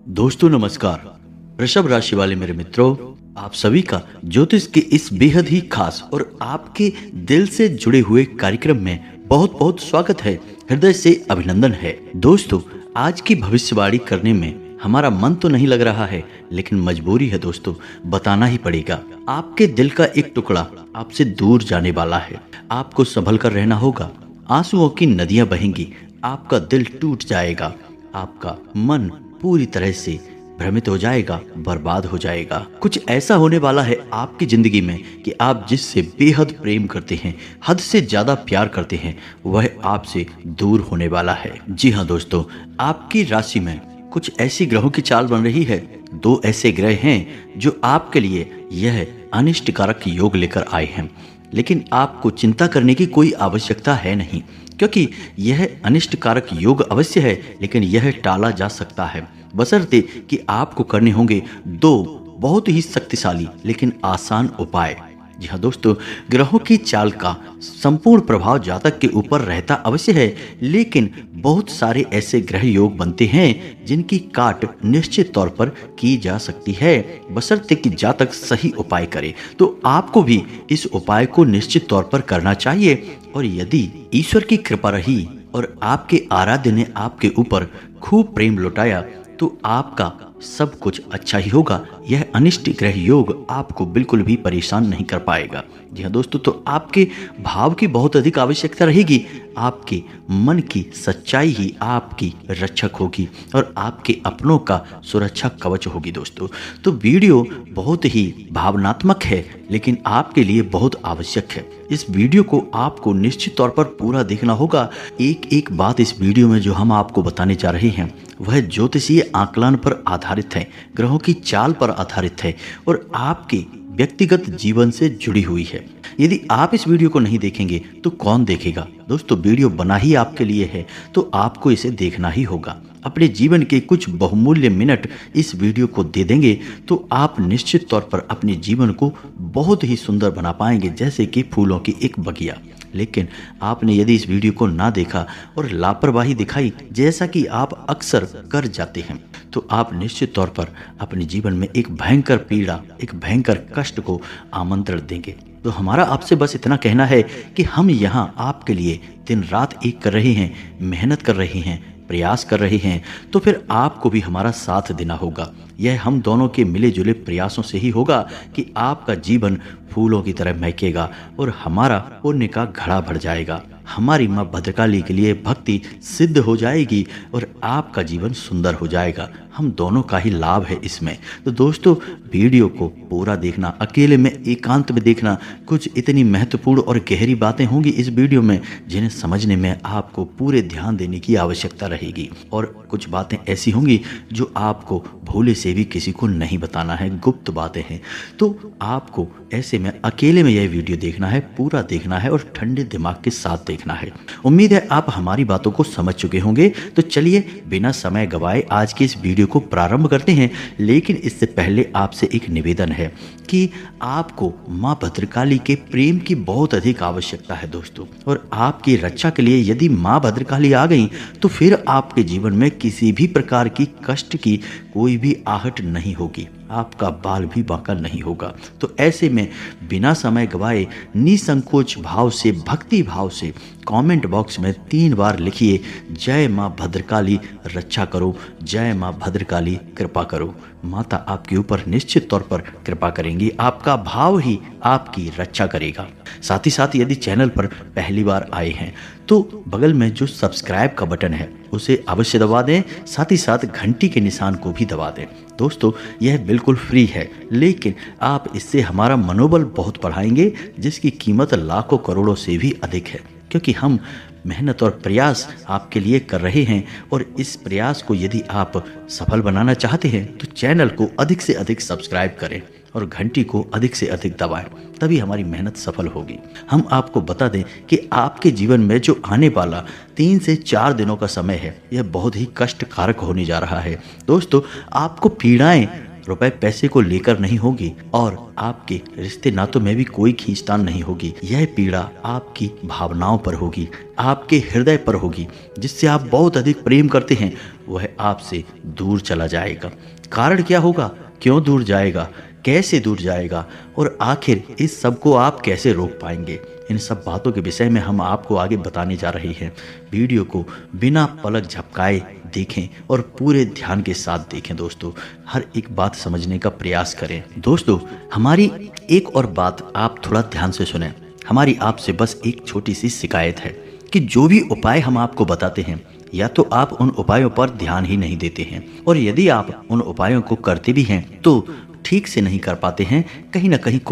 दोस्तों नमस्कार। वृषभ राशि वाले मेरे मित्रों, आप सभी का ज्योतिष के इस बेहद ही खास और आपके दिल से जुड़े हुए कार्यक्रम में बहुत बहुत स्वागत है। हृदय से अभिनंदन है। दोस्तों, आज की भविष्यवाणी करने में हमारा मन तो नहीं लग रहा है, लेकिन मजबूरी है दोस्तों, बताना ही पड़ेगा। आपके दिल का एक टुकड़ा आपसे दूर जाने वाला है। आपको संभल कर रहना होगा। आंसुओं की नदियां बहेंगी, आपका दिल टूट जाएगा, आपका मन पूरी तरह से भ्रमित हो जाएगा, बर्बाद हो जाएगा। कुछ ऐसा होने वाला है आपकी जिंदगी में कि आप जिससे बेहद प्रेम करते हैं, हद से ज्यादा प्यार करते हैं, वह आपसे दूर होने वाला है। जी हाँ दोस्तों, आपकी राशि में कुछ ऐसी ग्रहों की चाल बन रही है। दो ऐसे ग्रह हैं जो आपके लिए यह अनिष्टकारक योग लेकर आए हैं, लेकिन आपको चिंता करने की कोई आवश्यकता है नहीं, क्योंकि यह अनिष्टकारक योग अवश्य है, लेकिन यह टाला जा सकता है, बशर्ते कि आपको करने होंगे दो बहुत ही शक्तिशाली लेकिन आसान उपाय। जी हाँ दोस्तों, ग्रहों की चाल का संपूर्ण प्रभाव जातक के ऊपर रहता अवश्य है, लेकिन बहुत सारे ऐसे ग्रह योग बनते हैं जिनकी काट निश्चित तौर पर की जा सकती है, बशर्ते कि जातक सही उपाय करे। तो आपको भी इस उपाय को निश्चित तौर पर करना चाहिए, और यदि ईश्वर की कृपा रही और आपके आराध्य ने आपके ऊपर खूब प्रेम लुटाया तो आपका सब कुछ अच्छा ही होगा। यह अनिष्ट ग्रह योग आपको बिल्कुल भी परेशान नहीं कर पाएगा। जी हाँ दोस्तों, तो आपके भाव की बहुत अधिक आवश्यकता रहेगी। आपके मन की सच्चाई ही आपकी रक्षक होगी और आपके अपनों का सुरक्षा कवच होगी। दोस्तों, तो वीडियो बहुत ही भावनात्मक है, लेकिन आपके लिए बहुत आवश्यक है। इस वीडियो को आपको निश्चित तौर पर पूरा देखना होगा। एक एक बात इस वीडियो में जो हम आपको बताने जा रहे हैं वह ज्योतिषीय आकलन पर आधारित है, ग्रहों की चाल पर आधारित है और आपके व्यक्तिगत जीवन से जुड़ी हुई है। यदि आप इस वीडियो को नहीं देखेंगे तो कौन देखेगा? दोस्तों, वीडियो बना ही आपके लिए है, तो आपको इसे देखना ही होगा। अपने जीवन के कुछ बहुमूल्य मिनट इस वीडियो को दे देंगे तो आप निश्चित तौर पर अपने जीवन को बहुत ही सुंदर बना पाएंगे, जैसे कि फूलों की एक बगिया। लेकिन आपने यदि इस वीडियो को ना देखा और लापरवाही दिखाई, जैसा कि आप अक्सर कर जाते हैं, तो आप निश्चित तौर पर अपने जीवन में एक भयंकर पीड़ा, एक भयंकर कष्ट को आमंत्रण देंगे। तो हमारा आपसे बस इतना कहना है कि हम यहाँ आपके लिए दिन रात एक कर रहे हैं, मेहनत कर रहे हैं, प्रयास कर रहे हैं, तो फिर आपको भी हमारा साथ देना होगा। यह हम दोनों के मिले जुले प्रयासों से ही होगा कि आपका जीवन फूलों की तरह महकेगा और हमारा पुण्य का घड़ा भर जाएगा। हमारी माँ भद्रकाली के लिए भक्ति सिद्ध हो जाएगी और आपका जीवन सुंदर हो जाएगा। हम दोनों का ही लाभ है इसमें। तो दोस्तों, वीडियो को पूरा देखना, अकेले में एकांत में देखना। कुछ इतनी महत्वपूर्ण और गहरी बातें होंगी इस वीडियो में जिन्हें समझने में आपको पूरे ध्यान देने की आवश्यकता रहेगी, और कुछ बातें ऐसी होंगी जो आपको भोले से भी किसी को नहीं बताना है, गुप्त बातें हैं। तो आपको ऐसे में अकेले में यह वीडियो देखना है, पूरा देखना है और ठंडे दिमाग के साथ देखना है। उम्मीद है आप हमारी बातों को समझ चुके होंगे। तो चलिए बिना समय गवाए आज की इस वीडियो को प्रारंभ करते हैं। लेकिन इससे पहले आपसे एक निवेदन है कि आपको माँ भद्रकाली के प्रेम की बहुत अधिक आवश्यकता है दोस्तों, और आपकी रक्षा के लिए यदि माँ भद्रकाली आ गई तो फिर आपके जीवन में किसी भी प्रकार की कष्ट की कोई भी आहट नहीं होगी, आपका बाल भी बांका नहीं होगा। तो ऐसे में बिना समय गवाए निसंकोच भाव से, भक्ति भाव से कमेंट बॉक्स में 3 बार लिखिए, जय माँ भद्रकाली रक्षा करो, जय माँ भद्रकाली कृपा करो। माता आपके ऊपर निश्चित तौर पर कृपा करेंगी, आपका भाव ही आपकी रक्षा करेगा। साथ ही साथ यदि चैनल पर पहली बार आए हैं तो बगल में जो सब्सक्राइब का बटन है उसे अवश्य दबा दें, साथ ही साथ घंटी के निशान को भी दबा दें। दोस्तों, यह बिल्कुल फ्री है, लेकिन आप इससे हमारा मनोबल बहुत बढ़ाएंगे, जिसकी कीमत लाखों करोड़ों से भी अधिक है, क्योंकि हम मेहनत और प्रयास आपके लिए कर रहे हैं। और इस प्रयास को यदि आप सफल बनाना चाहते हैं तो चैनल को अधिक से अधिक सब्सक्राइब करें और घंटी को अधिक से अधिक दबाएं, तभी हमारी मेहनत सफल होगी। हम आपको बता दें कि आपके जीवन में जो आने वाला 3 से 4 दिनों का समय है, यह बहुत ही कष्टकारक होने जा रहा है। दोस्तों, आपको पीड़ाएं रुपए पैसे को लेकर नहीं होगी और आपके रिश्ते नातों में भी कोई खींचतान नहीं होगी। यह पीड़ा आपकी भावनाओं पर होगी, आपके हृदय पर होगी। जिससे आप बहुत अधिक प्रेम करते हैं वह आपसे दूर चला जाएगा। कारण क्या होगा, क्यों दूर जाएगा, कैसे दूर जाएगा और आखिर इस सब को आप कैसे रोक पाएंगे, इन सब बातों के विषय में हम आपको आगे बताने जा रहे हैं। वीडियो को बिना पलक झपकाए देखें और पूरे ध्यान के साथ देखें दोस्तों, हर एक बात समझने का प्रयास करें। दोस्तों, हमारी एक और बात आप थोड़ा ध्यान से सुनें। हमारी आपसे बस एक छोटी सी शिकायत है कि जो भी उपाय हम आपको बताते हैं या तो आप उन उपायों पर ध्यान ही नहीं देते हैं, और यदि आप उन उपायों को करते भी हैं तो ठीक से नहीं कर पाते हैं, कहीं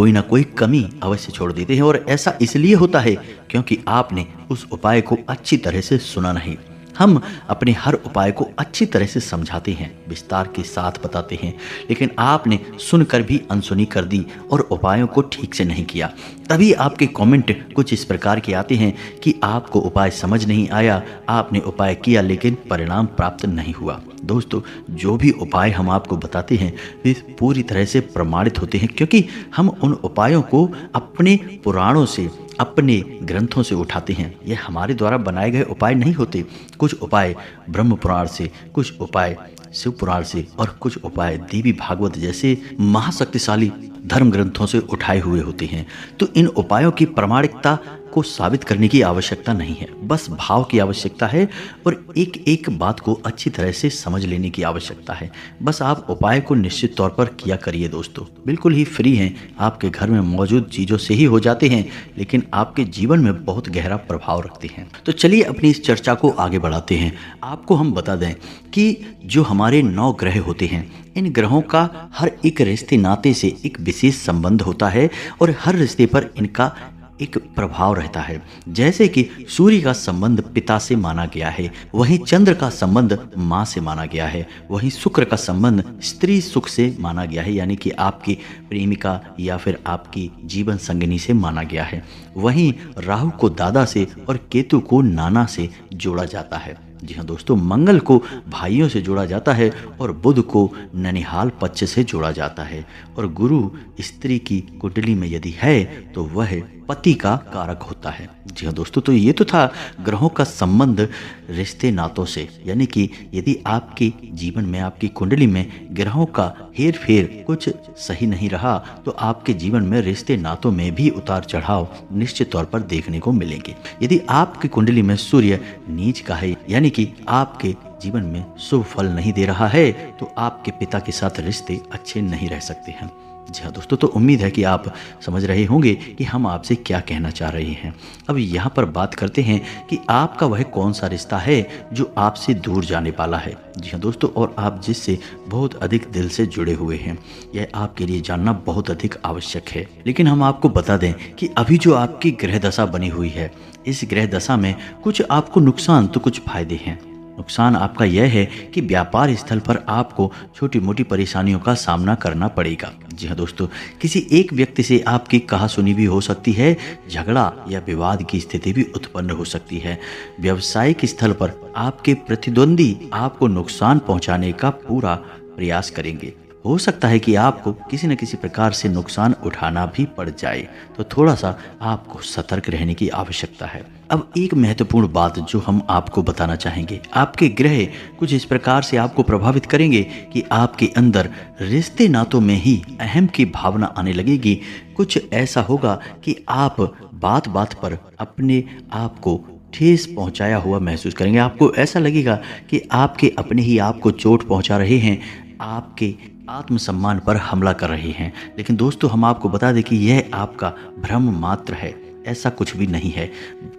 ना कोई कमी अवश्य छोड़ देते हैं। और ऐसा इसलिए होता है क्योंकि आपने उस उपाय को अच्छी तरह से सुना नहीं। हम अपने हर उपाय को अच्छी तरह से समझाते हैं, विस्तार के साथ बताते हैं, लेकिन आपने सुनकर भी अनसुनी कर दी और उपायों को ठीक से नहीं किया। तभी आपके कमेंट कुछ इस प्रकार के आते हैं कि आपको उपाय समझ नहीं आया, आपने उपाय किया लेकिन परिणाम प्राप्त नहीं हुआ। दोस्तों, जो भी उपाय हम आपको बताते हैं वे पूरी तरह से प्रमाणित होते हैं, क्योंकि हम उन उपायों को अपने पुराणों से, अपने ग्रंथों से उठाते हैं। ये हमारे द्वारा बनाए गए उपाय नहीं होते। कुछ उपाय ब्रह्म पुराण से, कुछ उपाय शिव पुराण से और कुछ उपाय देवी भागवत जैसे महाशक्तिशाली धर्म ग्रंथों से उठाए हुए होते हैं। तो इन उपायों की प्रामाणिकता को साबित करने की आवश्यकता नहीं है, बस भाव की आवश्यकता है और एक एक बात को अच्छी तरह से समझ लेने की आवश्यकता है। बस आप उपाय को निश्चित तौर पर किया करिए दोस्तों, बिल्कुल ही फ्री हैं, आपके घर में मौजूद चीज़ों से ही हो जाते हैं, लेकिन आपके जीवन में बहुत गहरा प्रभाव रखते हैं। तो चलिए अपनी इस चर्चा को आगे बढ़ाते हैं। आपको हम बता दें कि जो हमारे 9 ग्रह होते हैं, इन ग्रहों का हर एक रिश्ते नाते से एक विशेष संबंध होता है और हर रिश्ते पर इनका एक प्रभाव रहता है। जैसे कि सूर्य का संबंध पिता से माना गया है, वहीं चंद्र का संबंध माँ से माना गया है, वहीं शुक्र का संबंध स्त्री सुख से माना गया है, यानी कि आपकी प्रेमिका या फिर आपकी जीवन संगिनी से माना गया है। वहीं राहु को दादा से और केतु को नाना से जोड़ा जाता है। जी हाँ दोस्तों, मंगल को भाइयों से जोड़ा जाता है और बुध को ननिहाल पक्ष से जोड़ा जाता है, और गुरु स्त्री की कुंडली में यदि है तो वह पति का कारक होता है। जी हाँ दोस्तों, तो ये तो था ग्रहों का संबंध रिश्ते नातों से, यानी कि यदि आपके जीवन में, आपकी कुंडली में ग्रहों का हेर फेर कुछ सही नहीं रहा तो आपके जीवन में रिश्ते नातों में भी उतार चढ़ाव निश्चित तौर पर देखने को मिलेंगे। यदि आपकी कुंडली में सूर्य नीच का है, यानी कि आपके जीवन में शुभ फल नहीं दे रहा है, तो आपके पिता के साथ रिश्ते अच्छे नहीं रह सकते हैं। जी हाँ दोस्तों, तो उम्मीद है कि आप समझ रहे होंगे कि हम आपसे क्या कहना चाह रहे हैं। अब यहाँ पर बात करते हैं कि आपका वह कौन सा रिश्ता है जो आपसे दूर जाने वाला है। जी हाँ दोस्तों, और आप जिससे बहुत अधिक दिल से जुड़े हुए हैं, यह आपके लिए जानना बहुत अधिक आवश्यक है। लेकिन हम आपको बता दें कि अभी जो आपकी ग्रह दशा बनी हुई है, इस ग्रह दशा में कुछ आपको नुकसान तो कुछ फायदे हैं। नुकसान आपका यह है कि व्यापार स्थल पर आपको छोटी मोटी परेशानियों का सामना करना पड़ेगा। जी हाँ दोस्तों, किसी एक व्यक्ति से आपकी कहासुनी भी हो सकती है, झगड़ा या विवाद की स्थिति भी उत्पन्न हो सकती है। व्यावसायिक स्थल पर आपके प्रतिद्वंदी आपको नुकसान पहुंचाने का पूरा प्रयास करेंगे। हो सकता है कि आपको किसी न किसी प्रकार से नुकसान उठाना भी पड़ जाए, तो थोड़ा सा आपको सतर्क रहने की आवश्यकता है। अब एक महत्वपूर्ण बात जो हम आपको बताना चाहेंगे, आपके ग्रह कुछ इस प्रकार से आपको प्रभावित करेंगे कि आपके अंदर रिश्ते नातों में ही अहम की भावना आने लगेगी। कुछ ऐसा होगा कि आप बात बात पर अपने आप को ठेस पहुंचाया हुआ महसूस करेंगे। आपको ऐसा लगेगा कि आपके अपने ही आपको चोट पहुंचा रहे हैं, आपके आत्मसम्मान पर हमला कर रहे हैं। लेकिन दोस्तों, हम आपको बता दें कि यह आपका भ्रम मात्र है, ऐसा कुछ भी नहीं है।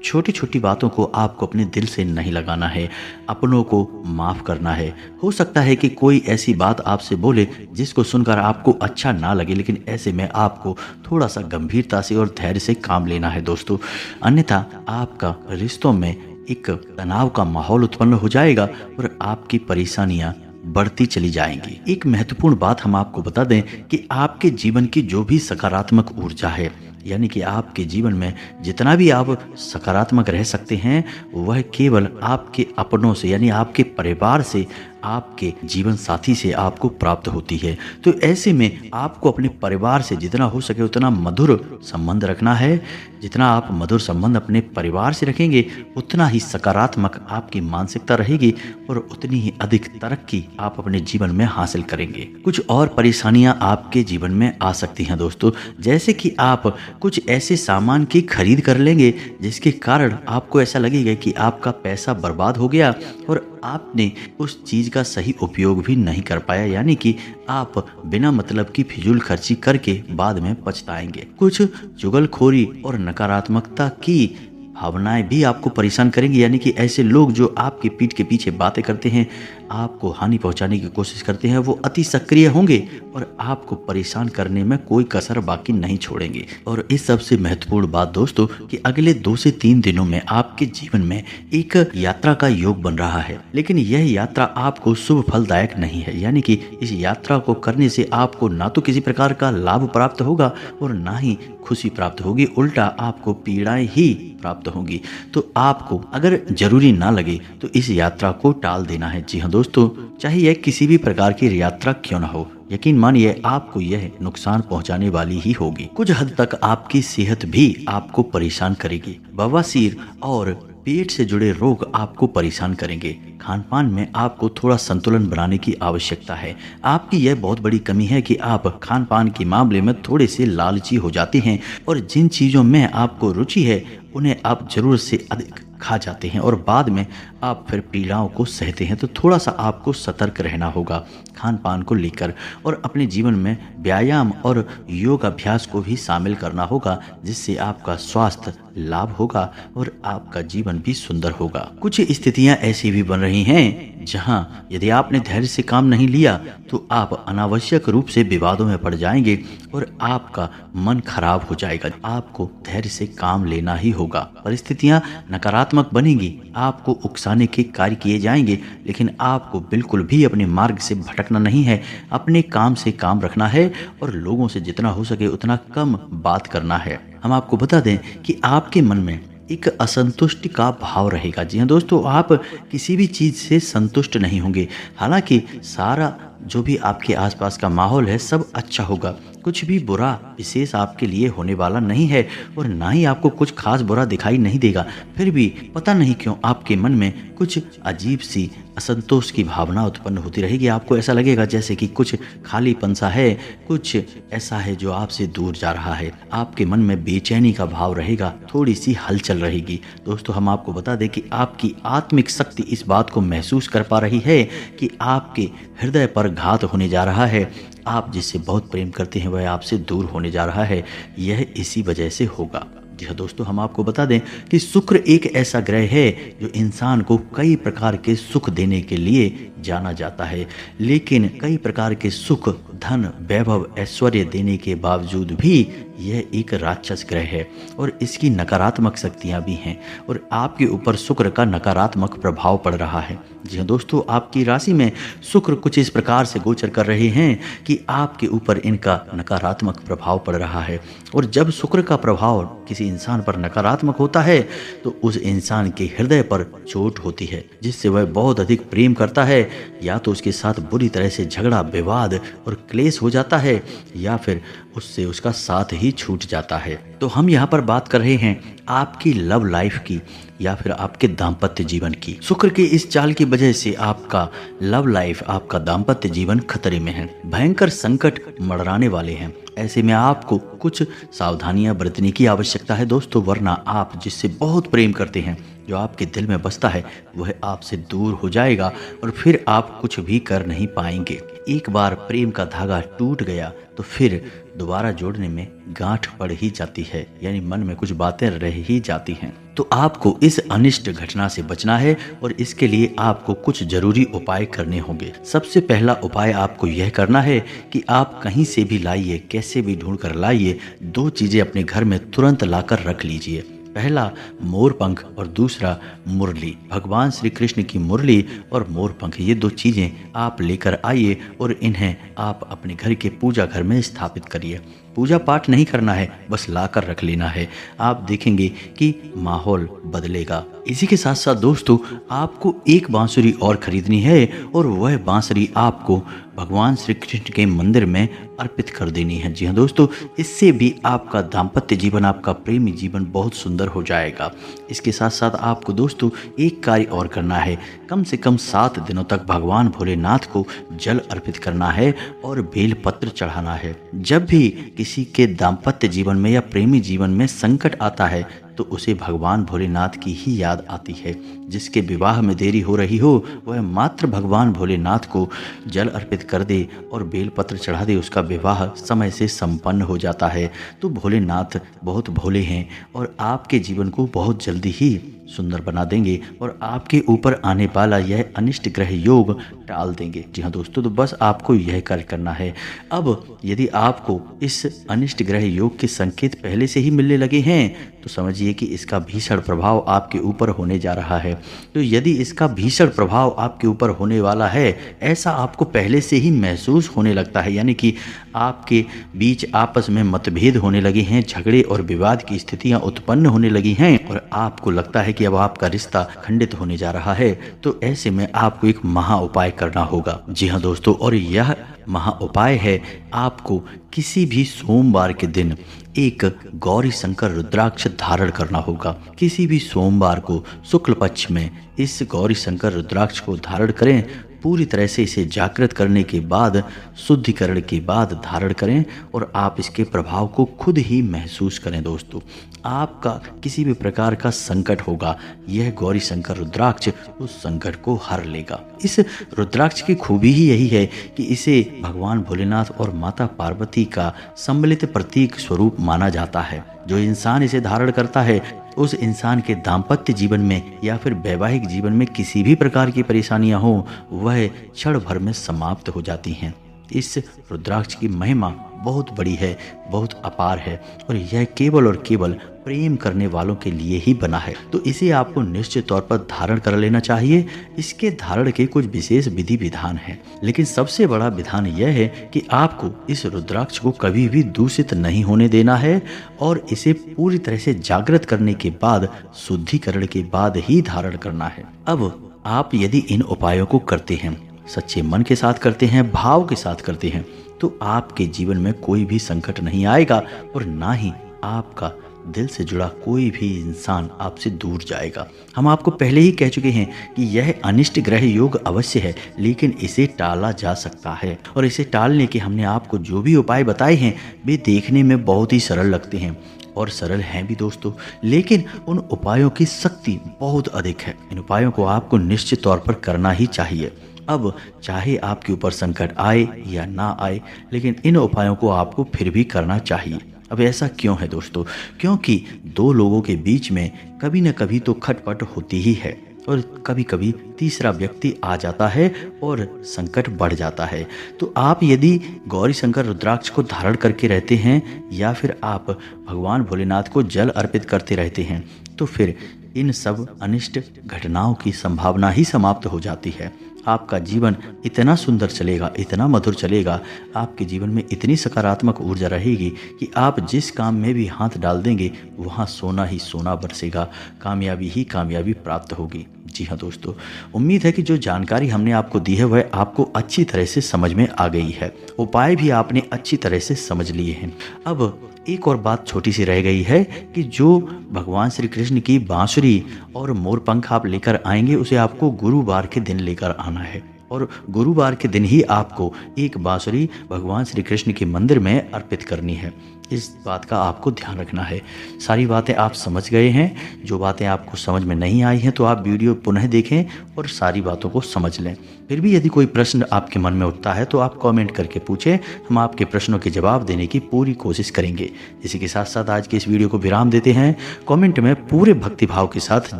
छोटी छोटी बातों को आपको अपने दिल से नहीं लगाना है, अपनों को माफ़ करना है। हो सकता है कि कोई ऐसी बात आपसे बोले जिसको सुनकर आपको अच्छा ना लगे, लेकिन ऐसे में आपको थोड़ा सा गंभीरता से और धैर्य से काम लेना है दोस्तों, अन्यथा आपका रिश्तों में एक तनाव का माहौल उत्पन्न हो जाएगा और आपकी परेशानियां बढ़ती चली जाएंगी। एक महत्वपूर्ण बात हम आपको बता दें कि आपके जीवन की जो भी सकारात्मक ऊर्जा है, यानी कि आपके जीवन में जितना भी आप सकारात्मक रह सकते हैं, वह केवल आपके अपनों से, यानी आपके परिवार से आपके जीवन साथी से आपको प्राप्त होती है। तो ऐसे में आपको अपने परिवार से जितना हो सके उतना मधुर संबंध रखना है। जितना आप मधुर संबंध अपने परिवार से रखेंगे उतना ही सकारात्मक आपकी मानसिकता रहेगी और उतनी ही अधिक तरक्की आप अपने जीवन में हासिल करेंगे। कुछ और परेशानियां आपके जीवन में आ सकती हैं दोस्तों, जैसे कि आप कुछ ऐसे सामान की खरीद कर लेंगे जिसके कारण आपको ऐसा लगेगा कि आपका पैसा बर्बाद हो गया और आपने उस चीज का सही उपयोग भी नहीं कर पाया, यानी कि आप बिना मतलब की फिजूल खर्ची करके बाद में पछताएंगे। कुछ चुगलखोरी और नकारात्मकता की भावनाएं भी आपको परेशान करेंगी, यानी कि ऐसे लोग जो आपके पीठ के पीछे बातें करते हैं, आपको हानि पहुंचाने की कोशिश करते हैं, वो अति सक्रिय होंगे और आपको परेशान करने में कोई कसर बाकी नहीं छोड़ेंगे। और इस सबसे महत्वपूर्ण बात दोस्तों कि अगले 2 से 3 दिनों में आपके जीवन में एक यात्रा का योग बन रहा है, लेकिन यह यात्रा आपको शुभ फलदायक नहीं है, यानी कि इस यात्रा को करने से आपको ना तो किसी प्रकार का लाभ प्राप्त होगा और ना ही खुशी प्राप्त होगी, उल्टा आपको पीड़ाएं ही प्राप्त होंगी। तो आपको अगर जरूरी ना लगे तो इस यात्रा को टाल देना है। जी हाँ दोस्तों, चाहे यह किसी भी प्रकार की यात्रा क्यों ना हो, यकीन मानिए आपको यह नुकसान पहुंचाने वाली ही होगी। कुछ हद तक आपकी सेहत भी आपको परेशान करेगी। बवासीर और पेट से जुड़े रोग आपको परेशान करेंगे। खान पान में आपको थोड़ा संतुलन बनाने की आवश्यकता है। आपकी यह बहुत बड़ी कमी है कि आप खान पान के मामले में थोड़े से लालची हो जाते हैं और जिन चीज़ों में आपको रुचि है उन्हें आप जरूरत से अधिक खा जाते हैं और बाद में आप फिर पीड़ाओं को सहते हैं। तो थोड़ा सा आपको सतर्क रहना होगा खान पान को लेकर और अपने जीवन में व्यायाम और योग अभ्यास को भी शामिल करना होगा, जिससे आपका स्वास्थ्य लाभ होगा और आपका जीवन भी सुंदर होगा। कुछ स्थितियां ऐसी भी बन रही हैं जहां यदि आपने धैर्य से काम नहीं लिया तो आप अनावश्यक रूप से विवादों में पड़ जाएंगे और आपका मन खराब हो जाएगा। आपको धैर्य से काम लेना ही होगा। परिस्थितियां नकारात्मक बनेंगी, आपको उकसाने के कार्य किए जाएंगे, लेकिन आपको बिल्कुल भी अपने मार्ग से भटकना नहीं है। अपने काम से काम रखना है और लोगों से जितना हो सके उतना कम बात करना है। हम आपको बता दें कि आपके मन में एक असंतुष्टि का भाव रहेगा। जी हाँ दोस्तों, आप किसी भी चीज़ से संतुष्ट नहीं होंगे। हालांकि सारा जो भी आपके आसपास का माहौल है सब अच्छा होगा, कुछ भी बुरा विशेष आपके लिए होने वाला नहीं है और ना ही आपको कुछ खास बुरा दिखाई नहीं देगा। फिर भी पता नहीं क्यों आपके मन में कुछ अजीब सी असंतोष की भावना उत्पन्न होती रहेगी। आपको ऐसा लगेगा जैसे कि कुछ खालीपन सा है, कुछ ऐसा है जो आपसे दूर जा रहा है। आपके मन में बेचैनी का भाव रहेगा, थोड़ी सी हलचल रहेगी। दोस्तों, हम आपको बता दें कि आपकी आत्मिक शक्ति इस बात को महसूस कर पा रही है कि आपके हृदय पर घात होने जा रहा है। आप जिससे बहुत प्रेम करते हैं वह आपसे दूर होने जा रहा है। यह इसी वजह से होगा। जी हाँ दोस्तों, हम आपको बता दें कि शुक्र एक ऐसा ग्रह है जो इंसान को कई प्रकार के सुख देने के लिए जाना जाता है, लेकिन कई प्रकार के सुख, धन, वैभव, ऐश्वर्य देने के बावजूद भी यह एक राक्षस ग्रह है और इसकी नकारात्मक शक्तियां भी हैं और आपके ऊपर शुक्र का नकारात्मक प्रभाव पड़ रहा है। जी हाँ दोस्तों, आपकी राशि में शुक्र कुछ इस प्रकार से गोचर कर रहे हैं कि आपके ऊपर इनका नकारात्मक प्रभाव पड़ रहा है और जब शुक्र का प्रभाव किसी इंसान पर नकारात्मक होता है तो उस इंसान के हृदय पर चोट होती है, जिससे वह बहुत अधिक प्रेम करता है। या तो उसके साथ बुरी तरह से झगड़ा, विवाद और क्लेश हो जाता है या फिर उससे उसका साथ ही छूट जाता है। तो हम यहाँ पर बात कर रहे हैं आपकी लव लाइफ की या फिर आपके दाम्पत्य जीवन की। शुक्र के इस चाल की वजह से आपका लव लाइफ, आपका दाम्पत्य जीवन खतरे में है। भयंकर संकट मंडराने वाले हैं। ऐसे में आपको कुछ सावधानियां बरतने की आवश्यकता है दोस्तों, वरना आप जिससे बहुत प्रेम करते हैं, जो आपके दिल में बसता है, वह आपसे दूर हो जाएगा और फिर आप कुछ भी कर नहीं पाएंगे। एक बार प्रेम का धागा टूट गया तो फिर दोबारा जोड़ने में गांठ पड़ ही जाती है, यानी मन में कुछ बातें रह ही जाती हैं। तो आपको इस अनिष्ट घटना से बचना है और इसके लिए आपको कुछ जरूरी उपाय करने होंगे। सबसे पहला उपाय आपको यह करना है कि आप कहीं से भी लाइए, कैसे भी ढूंढ कर लाइए, 2 चीजें अपने घर में तुरंत लाकर रख लीजिए। पहला मोर पंख और दूसरा मुरली। भगवान श्री कृष्ण की मुरली और मोर पंख, ये 2 चीजें आप लेकर आइए और इन्हें आप अपने घर के पूजा घर में स्थापित करिए। पूजा पाठ नहीं करना है, बस लाकर रख लेना है। आप देखेंगे कि माहौल बदलेगा। इसी के साथ साथ दोस्तों, आपको एक बांसुरी और खरीदनी है और वह बांसुरी आपको भगवान श्री कृष्ण के मंदिर में अर्पित कर देनी है। जी हाँ दोस्तों, इससे भी आपका दाम्पत्य जीवन, आपका प्रेमी जीवन बहुत सुंदर हो जाएगा। इसके साथ साथ आपको दोस्तों एक कार्य और करना है। कम से कम 7 दिनों तक भगवान भोलेनाथ को जल अर्पित करना है और बेलपत्र चढ़ाना है। जब भी किसी के दाम्पत्य जीवन में या प्रेमी जीवन में संकट आता है तो उसे भगवान भोलेनाथ की ही याद आती है। जिसके विवाह में देरी हो रही हो वह मात्र भगवान भोलेनाथ को जल अर्पित कर दे और बेलपत्र चढ़ा दे, उसका विवाह समय से संपन्न हो जाता है। तो भोलेनाथ बहुत भोले हैं और आपके जीवन को बहुत जल्दी ही सुंदर बना देंगे और आपके ऊपर आने वाला यह अनिष्ट ग्रह योग टाल देंगे। जी हाँ दोस्तों, तो बस आपको यह कार्य करना है। अब यदि आपको इस अनिष्ट ग्रह योग के संकेत पहले से ही मिलने लगे हैं तो समझिए कि इसका भीषण प्रभाव आपके ऊपर होने जा रहा है। तो यदि इसका भीषण प्रभाव आपके ऊपर होने वाला है, ऐसा आपको पहले से ही महसूस होने लगता है, यानी कि आपके बीच आपस में मतभेद होने लगे हैं, झगड़े और विवाद की स्थितियां उत्पन्न होने लगी हैं और आपको लगता है कि अब आपका रिश्ता खंडित होने जा रहा है, तो ऐसे में आपको एक महा उपाय करना होगा। जी हाँ दोस्तों, और यह महा उपाय है, आपको किसी भी सोमवार के दिन एक गौरी शंकर रुद्राक्ष धारण करना होगा। किसी भी सोमवार को शुक्ल पक्ष में इस गौरी शंकर रुद्राक्ष को धारण करें। पूरी तरह से इसे जागृत करने के बाद, शुद्धिकरण के बाद धारण करें और आप इसके प्रभाव को खुद ही महसूस करें। दोस्तों, आपका किसी भी प्रकार का संकट होगा, यह गौरी शंकर रुद्राक्ष उस संकट को हर लेगा। इस रुद्राक्ष की खूबी ही यही है कि इसे भगवान भोलेनाथ और माता पार्वती का सम्मिलित प्रतीक स्वरूप माना जाता है। जो इंसान इसे धारण करता है उस इंसान के दाम्पत्य जीवन में या फिर वैवाहिक जीवन में किसी भी प्रकार की परेशानियां हो, वह क्षण भर में समाप्त हो जाती हैं। इस रुद्राक्ष की महिमा बहुत बड़ी है, बहुत अपार है और यह केवल और केवल प्रेम करने वालों के लिए ही बना है। तो इसे आपको निश्चित तौर पर धारण कर लेना चाहिए। इसके धारण के कुछ विशेष विधि विधान हैं, लेकिन सबसे बड़ा विधान यह है कि आपको इस रुद्राक्ष को कभी भी दूषित नहीं होने देना है और इसे पूरी तरह से जागृत करने के बाद, शुद्धिकरण के बाद ही धारण करना है। अब आप यदि इन उपायों को करते हैं, सच्चे मन के साथ करते हैं, भाव के साथ करते हैं, तो आपके जीवन में कोई भी संकट नहीं आएगा और ना ही आपका दिल से जुड़ा कोई भी इंसान आपसे दूर जाएगा। हम आपको पहले ही कह चुके हैं कि यह अनिष्ट ग्रह योग अवश्य है, लेकिन इसे टाला जा सकता है और इसे टालने के हमने आपको जो भी उपाय बताए हैं वे देखने में बहुत ही सरल लगते हैं और सरल हैं भी दोस्तों, लेकिन उन उपायों की शक्ति बहुत अधिक है। इन उपायों को आपको निश्चित तौर पर करना ही चाहिए। अब चाहे आपके ऊपर संकट आए या ना आए, लेकिन इन उपायों को आपको फिर भी करना चाहिए। अब ऐसा क्यों है दोस्तों? क्योंकि दो लोगों के बीच में कभी न कभी तो खटपट होती ही है और कभी कभी तीसरा व्यक्ति आ जाता है और संकट बढ़ जाता है। तो आप यदि गौरी शंकर रुद्राक्ष को धारण करके रहते हैं या फिर आप भगवान भोलेनाथ को जल अर्पित करते रहते हैं, तो फिर इन सब अनिष्ट घटनाओं की संभावना ही समाप्त हो जाती है। आपका जीवन इतना सुंदर चलेगा, इतना मधुर चलेगा, आपके जीवन में इतनी सकारात्मक ऊर्जा रहेगी कि आप जिस काम में भी हाथ डाल देंगे वहाँ सोना ही सोना बरसेगा, कामयाबी ही कामयाबी प्राप्त होगी। जी हाँ दोस्तों, उम्मीद है कि जो जानकारी हमने आपको दी है वह आपको अच्छी तरह से समझ में आ गई है। उपाय भी आपने अच्छी तरह से समझ लिए हैं। अब एक और बात छोटी सी रह गई है कि जो भगवान श्री कृष्ण की बांसुरी और मोरपंख आप लेकर आएंगे उसे आपको गुरुवार के दिन लेकर आना है और गुरुवार के दिन ही आपको एक बांसुरी भगवान श्री कृष्ण के मंदिर में अर्पित करनी है। इस बात का आपको ध्यान रखना है। सारी बातें आप समझ गए हैं। जो बातें आपको समझ में नहीं आई हैं तो आप वीडियो पुनः देखें और सारी बातों को समझ लें। फिर भी यदि कोई प्रश्न आपके मन में उठता है तो आप कमेंट करके पूछें, हम आपके प्रश्नों के जवाब देने की पूरी कोशिश करेंगे। इसी के साथ साथ आज के इस वीडियो को विराम देते हैं। कमेंट में पूरे भक्तिभाव के साथ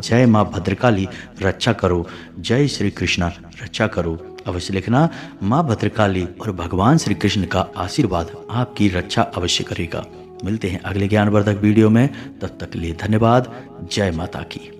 जय माँ भद्रकाली रक्षा करो, जय श्री कृष्णा रक्षा करो अवश्य लिखना। माँ भद्रकाली और भगवान श्री कृष्ण का आशीर्वाद आपकी रक्षा अवश्य करेगा। मिलते हैं अगले ज्ञानवर्धक वीडियो में, तब तक के लिए धन्यवाद। जय माता की।